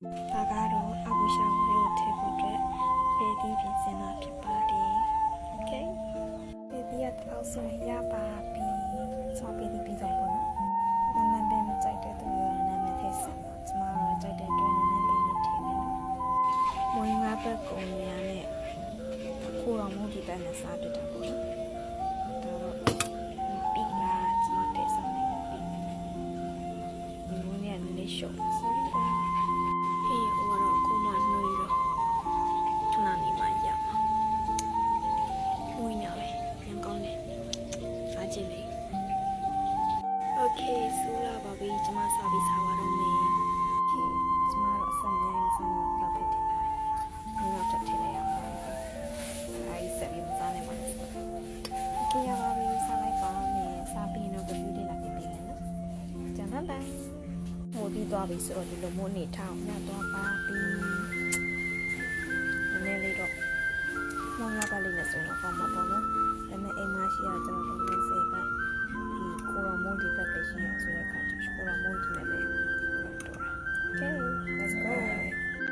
ဒါကတော့အဘူရှာဝလေးကိုထည့်ဖို့အတွက်ပေးပြီးပြင်ဆင်တာဖြစ်ပါတယ်။ Okay ပေးပြီးတော့ဆိုရင်ရပါပြီ။ဆောပေးပြီးတော့ပေါ့နော်။နာမည်ပေးမကြိုက်တဲ့သူရောနာမည်ထည့်စမ်း။ကျမတို့ကြိုက်တဲ့အတွက်နာမည်ပေးနေထည့်မယ်နော်။မွေးငါဘက်ကုန်ရနဲ့ကိုတော်မို့ဒီတိုင်းနဲ့စားပြတာပေါ့နော်။ဒါတော့ပြီးလာကျမထည့်စမ်းနေပြီ။ဒီနေ့ကလည်းရှုပ် sorry ပါ။ဟေးဟိုကတော့အခုမှနှွေးတော့ခဏနေမှရမှာဝင်းရပဲပြန်ကောင်းတယ်စားကြည့်လေโอเคစူလာပါပြီကျမစားပြီးစားပါတော့မယ်ဟေးကျမတော့အဆက်မြိုင်းစားနေတော့ဖြစ်တယ်ဒီတော့တက်ထည့်လိုက်ရအောင်အဲဒီဆက်ပြီးမစားနိုင်ပါဘူးโอเคရပါပြီစားလိုက်ပါမယ်စားပြီးတော့ဗီဒီယိုလေးလာပြင်ပေးမယ်နော်ကျန်ပါပါမိုးပြီးသွားပြီဆိုတော့ဒီလိုမိုးနေထောင်ညတော့ပါပြီနည်းနည်းလေးတော့မောင်ရပါလိမ့်မယ်ဆိုရင်တော့ကောင်းမှာပေါ့နော်ဒါပေမဲ့အိမ်မရှိရကျွန်